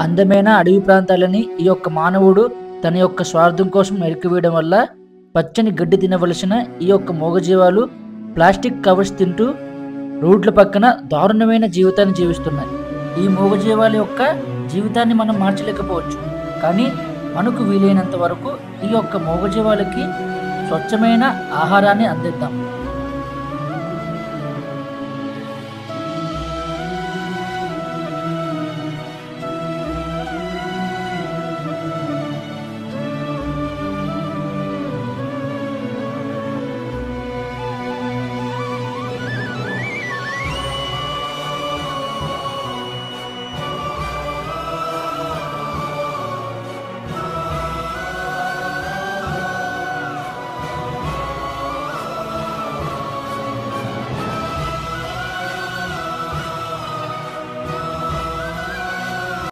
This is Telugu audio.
అందమైన అడవి ప్రాంతాలని ఈ యొక్క మానవుడు తన యొక్క స్వార్థం కోసం నరికివేయడం వల్ల పచ్చని గడ్డి తినవలసిన ఈ యొక్క మూగజీవాలు ప్లాస్టిక్ కవర్స్ తింటూ రోడ్ల పక్కన దారుణమైన జీవితాన్ని జీవిస్తున్నాయి. ఈ మూగజీవాల యొక్క జీవితాన్ని మనం మార్చలేకపోవచ్చు, కానీ మనకు వీలైనంత వరకు ఈ యొక్క మూగజీవాలకి స్వచ్ఛమైన ఆహారాన్ని అందిద్దాం.